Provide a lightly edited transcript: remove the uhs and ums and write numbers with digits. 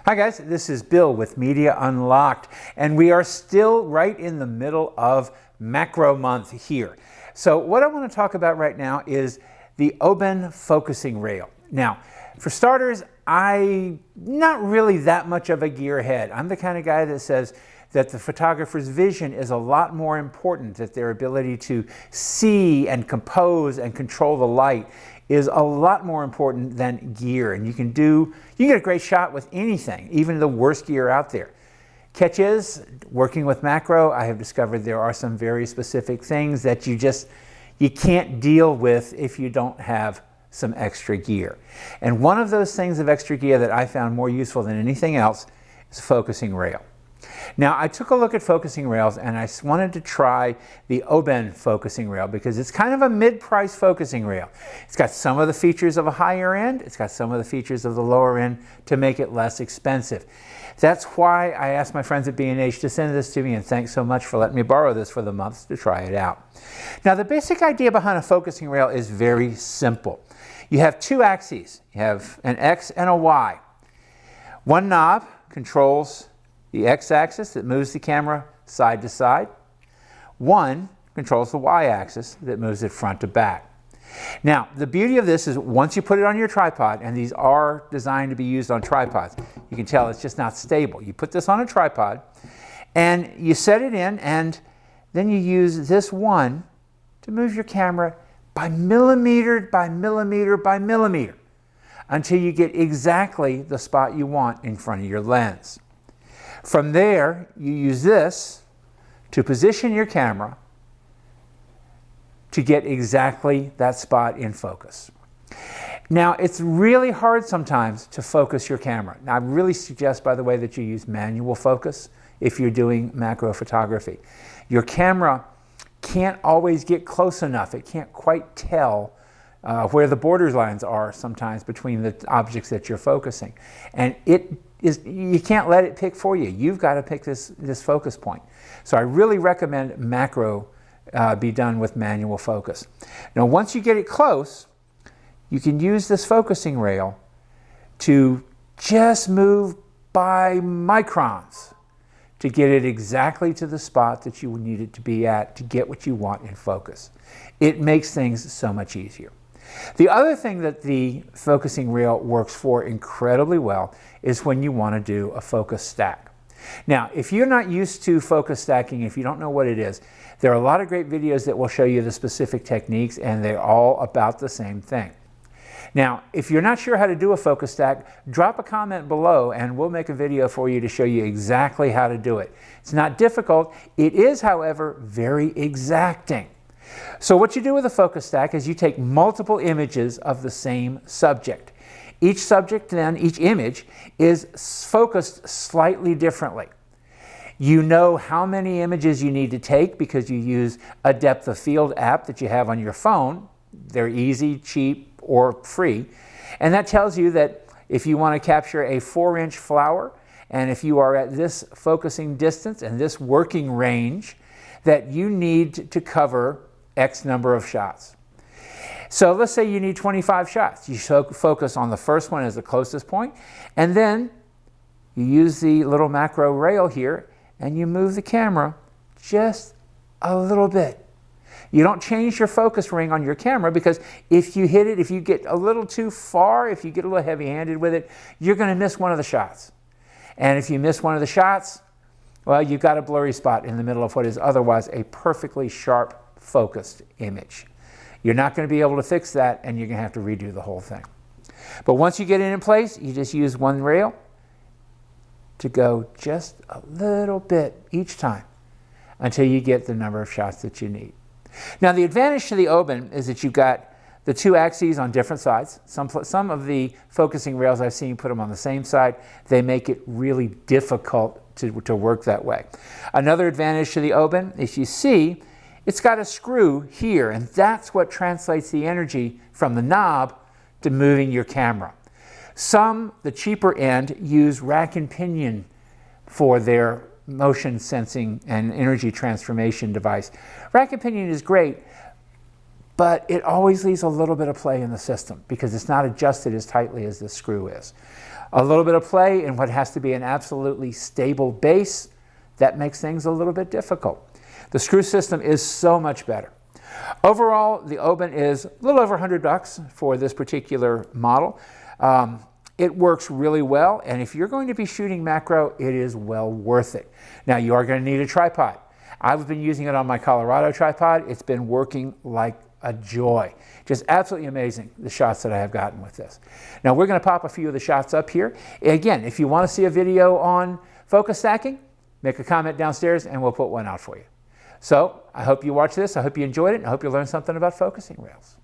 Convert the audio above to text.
Hi guys, this is Bill with Media Unlocked, and we are still right in the middle of macro month here. So what I want to talk about right now is the Oben focusing rail. Now, for starters, I'm not really that much of a gearhead. I'm the kind of guy that says that the photographer's vision is a lot more important, that their ability to see and compose and control the light is a lot more important than gear. And you can get a great shot with anything, even the worst gear out there. Catch is, working with macro, I have discovered there are some very specific things that you can't deal with if you don't have some extra gear. And one of those things of extra gear that I found more useful than anything else is a focusing rail. Now, I took a look at focusing rails and I wanted to try the Oben focusing rail because it's kind of a mid-price focusing rail. It's got some of the features of a higher end, it's got some of the features of the lower end to make it less expensive. That's why I asked my friends at B&H to send this to me, and thanks so much for letting me borrow this for the month to try it out. Now, the basic idea behind a focusing rail is very simple. You have two axes. You have an X and a Y. One knob controls the X-axis that moves the camera side to side. One controls the Y-axis that moves it front to back. Now, the beauty of this is once you put it on your tripod, and these are designed to be used on tripods, you can tell it's just not stable. You put this on a tripod and you set it in, and then you use this one to move your camera by millimeter by millimeter by millimeter until you get exactly the spot you want in front of your lens. From there, you use this to position your camera to get exactly that spot in focus. Now, it's really hard sometimes to focus your camera. Now, I really suggest, by the way, that you use manual focus if you're doing macro photography. Your camera can't always get close enough. It can't quite tell where the borderlines are sometimes between the objects that you're focusing. And you can't let it pick for you. You've got to pick this focus point. So I really recommend macro be done with manual focus. Now, once you get it close, you can use this focusing rail to just move by microns to get it exactly to the spot that you need it to be at to get what you want in focus. It makes things so much easier. The other thing that the focusing rail works for incredibly well is when you want to do a focus stack. Now, if you're not used to focus stacking, if you don't know what it is, there are a lot of great videos that will show you the specific techniques, and they're all about the same thing. Now, if you're not sure how to do a focus stack, drop a comment below and we'll make a video for you to show you exactly how to do it. It's not difficult. It is, however, very exacting. So what you do with a focus stack is you take multiple images of the same subject. Each subject then, each image, is focused slightly differently. You know how many images you need to take because you use a depth of field app that you have on your phone. They're easy, cheap, or free. And that tells you that if you want to capture a 4-inch flower, and if you are at this focusing distance and this working range, that you need to cover X number of shots. So let's say you need 25 shots. You focus on the first one as the closest point, and then you use the little macro rail here and you move the camera just a little bit. You don't change your focus ring on your camera because if you hit it, if you get a little too far, if you get a little heavy-handed with it, you're going to miss one of the shots. And if you miss one of the shots, well, you've got a blurry spot in the middle of what is otherwise a perfectly sharp focused image. You're not going to be able to fix that, and you're going to have to redo the whole thing. But once you get it in place, you just use one rail to go just a little bit each time until you get the number of shots that you need. Now, the advantage to the Oben is that you've got the two axes on different sides. Some of the focusing rails I've seen put them on the same side. They make it really difficult to work that way. Another advantage to the Oben is you see it's got a screw here, and that's what translates the energy from the knob to moving your camera. Some, the cheaper end, use rack and pinion for their motion sensing and energy transformation device. Rack and pinion is great, but it always leaves a little bit of play in the system because it's not adjusted as tightly as the screw is. A little bit of play in what has to be an absolutely stable base, that makes things a little bit difficult. The screw system is so much better. Overall, the Oben is a little over $100 for this particular model. It works really well, and if you're going to be shooting macro, it is well worth it. Now, you are going to need a tripod. I've been using it on my Colorado tripod. It's been working like a joy. Just absolutely amazing, the shots that I have gotten with this. Now, we're going to pop a few of the shots up here. Again, if you want to see a video on focus stacking, make a comment downstairs and we'll put one out for you. So, I hope you watch this. I hope you enjoyed it. And I hope you learned something about focusing rails.